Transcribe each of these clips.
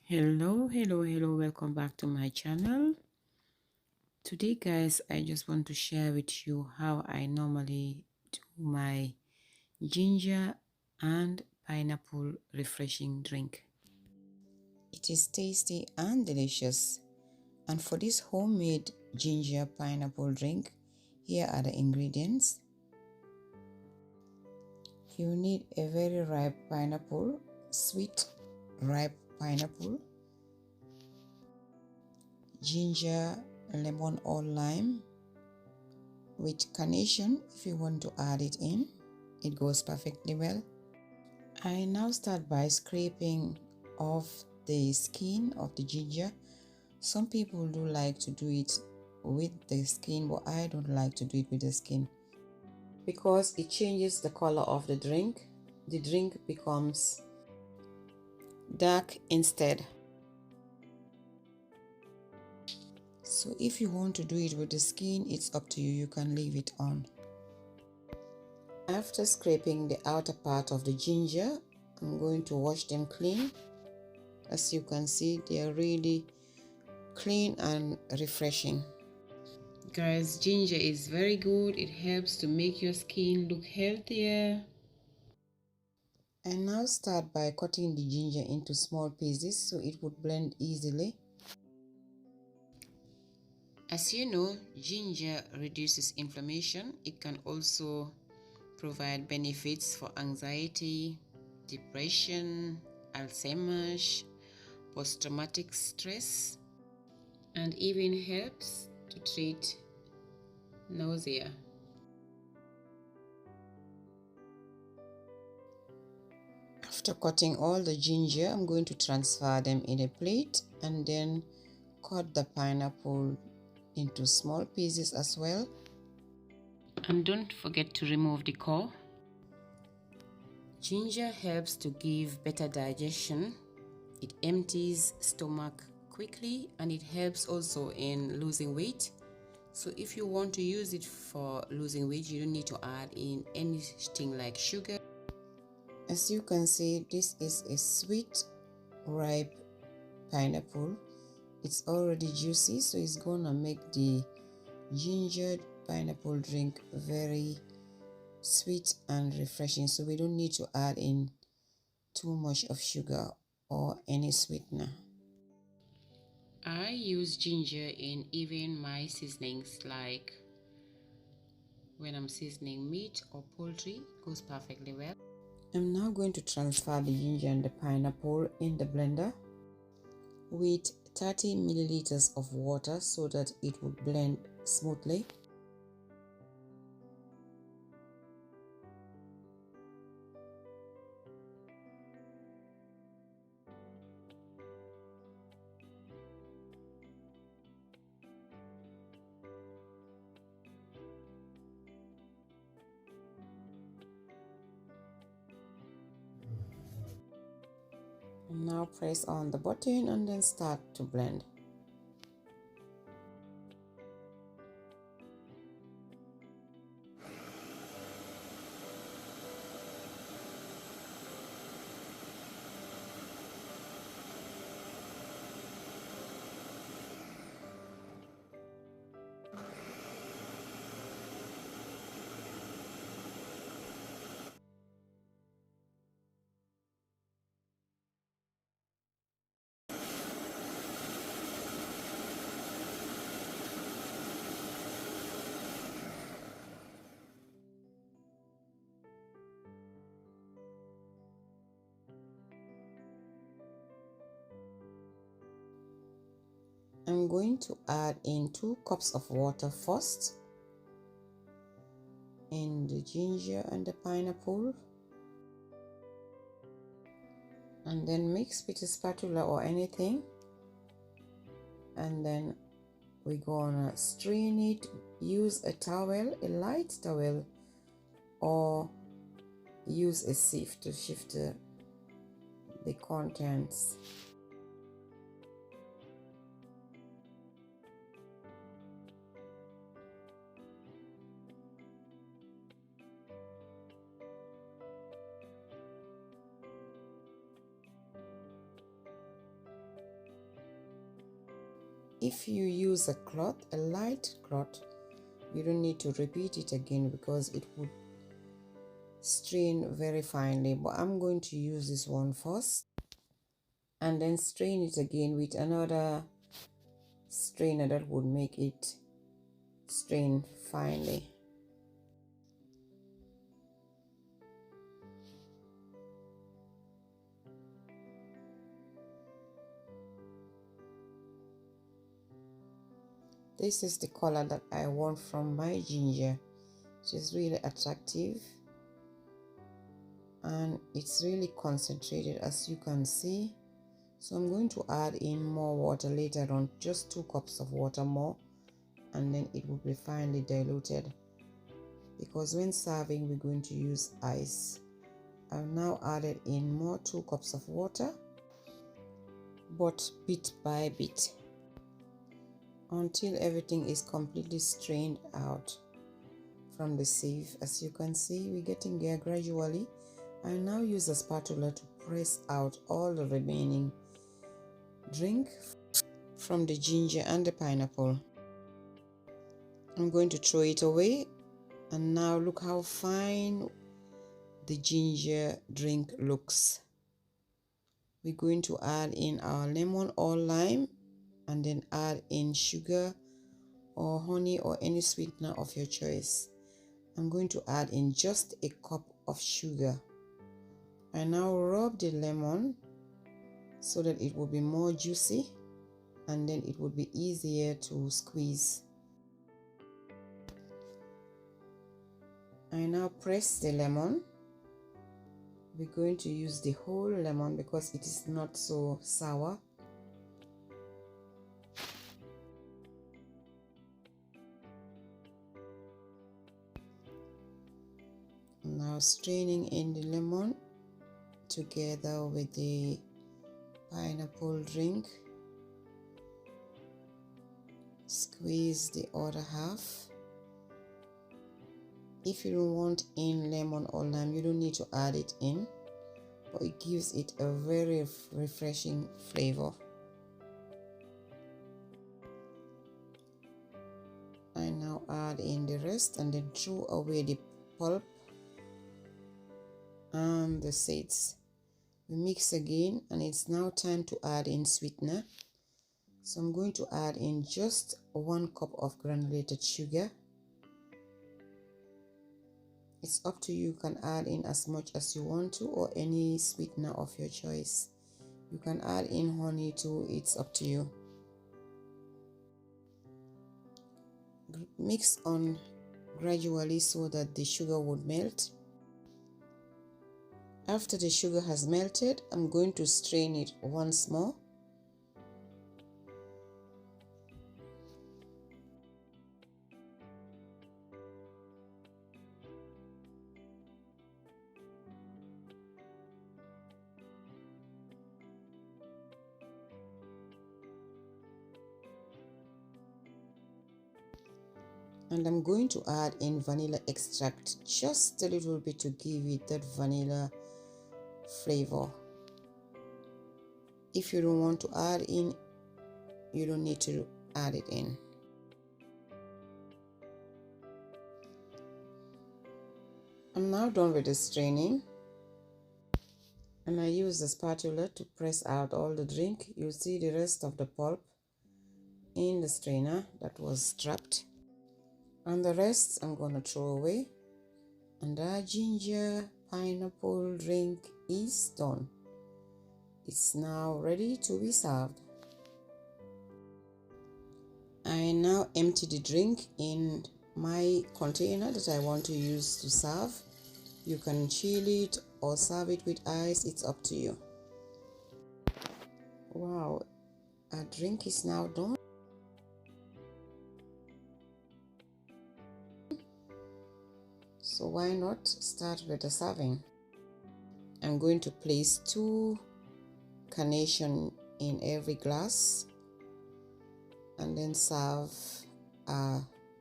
Hello, welcome back to my channel. Today guys, I just want to share with you how I normally do my ginger and pineapple refreshing drink. It is tasty and delicious, and for this homemade ginger pineapple drink, here are the ingredients. You need a very ripe pineapple, sweet ripe pineapple, ginger, lemon or lime, with carnation if you want to add it in. It goes perfectly well. I now start by scraping off the skin of the ginger. Some people do like to do it with the skin, but I don't like to do it with the skin because it changes the color of the drink. The drink becomes dark instead. So if you want to do it with the skin, it's up to you. You can leave it on. After scraping the outer part of the ginger, I'm going to wash them clean. As you can see, they are really clean and refreshing. Guys, ginger is very good. It helps to make your skin look healthier. I now start by cutting the ginger into small pieces so it would blend easily. As you know, ginger reduces inflammation. It can also provide benefits for anxiety, depression, Alzheimer's, post-traumatic stress, and even helps to treat nausea. After cutting all the ginger, I'm going to transfer them in a plate and then cut the pineapple into small pieces as well. And don't forget to remove the core. Ginger helps to give better digestion. It empties stomach quickly and it helps also in losing weight. So if you want to use it for losing weight, you don't need to add in anything like sugar. As you can see, this is a sweet, ripe pineapple. It's already juicy, so it's gonna make the ginger pineapple drink very sweet and refreshing. So we don't need to add in too much of sugar or any sweetener. I use ginger in even my seasonings, like when I'm seasoning meat or poultry. It goes perfectly well. I'm now going to transfer the ginger and the pineapple in the blender with 30 milliliters of water so that it would blend smoothly. Now press on the button and then start to blend. I'm going to add in 2 cups of water first in the ginger and the pineapple, and then mix with a spatula or anything, and then we're gonna strain it. Use a towel, a light towel, or use a sieve to shift the contents. if you use a cloth, a light cloth, you don't need to repeat it again because it would strain very finely. But I'm going to use this one first and then strain it again with another strainer that would make it strain finely. This is the color that I want from my ginger. It's really attractive and it's really concentrated, as you can see. So I'm going to add in more water later on, just 2 cups of water more, and then it will be finely diluted, because when serving we're going to use ice. I've now added in more 2 cups of water, but bit by bit, until everything is completely strained out from the sieve. As you can see, we're getting there gradually. I now use a spatula to press out all the remaining drink from the ginger and the pineapple. I'm going to throw it away, and now look how fine the ginger drink looks. We're going to add in our lemon or lime, and then add in sugar or honey or any sweetener of your choice. I'm going to add in just a cup of sugar. I now rub the lemon so that it will be more juicy, and then it will be easier to squeeze. I now press the lemon. We're going to use the whole lemon because it is not so sour. Now straining in the lemon together with the pineapple drink. Squeeze the other half. If you don't want in lemon or lime, you don't need to add it in, but it gives it a very refreshing flavor. I now add in the rest and then throw away the pulp and the seeds. We mix again, and it's now time to add in sweetener. So I'm going to add in just 1 cup of granulated sugar. It's up to you. You can add in as much as you want to, or any sweetener of your choice. You can add in honey too, it's up to you. Mix on gradually so that the sugar would melt. After the sugar has melted, I'm going to strain it once more. And I'm going to add in vanilla extract, just a little bit to give it that vanilla flavor. If you don't want to add in, you don't need to add it in. I'm now done with the straining, and I use the spatula to press out all the drink. You'll see the rest of the pulp in the strainer that was trapped, and the rest I'm gonna throw away. And our ginger pineapple drink is done. It's now ready to be served. I now empty the drink in my container that I want to use to serve. You can chill it or serve it with ice, it's up to you. Wow, our drink is now done. So why not start with the serving? I'm going to place 2 carnation in every glass, and then serve a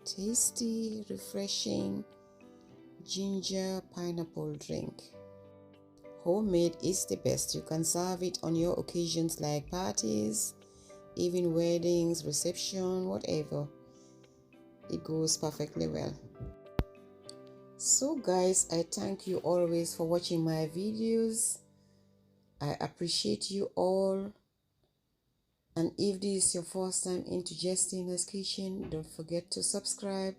tasty, refreshing ginger pineapple drink. Homemade is the best. You can serve it on your occasions like parties, even weddings, reception, whatever. It goes perfectly well. So guys, I thank you always for watching my videos. I appreciate you all. And if this is your first time into Jestina's kitchen, don't forget to subscribe,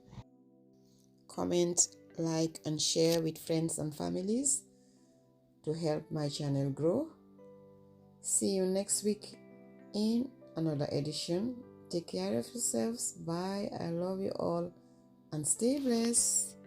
comment, like, and share with friends and families to help my channel grow. See you next week in another edition. Take care of yourselves. Bye. I love you all and stay blessed.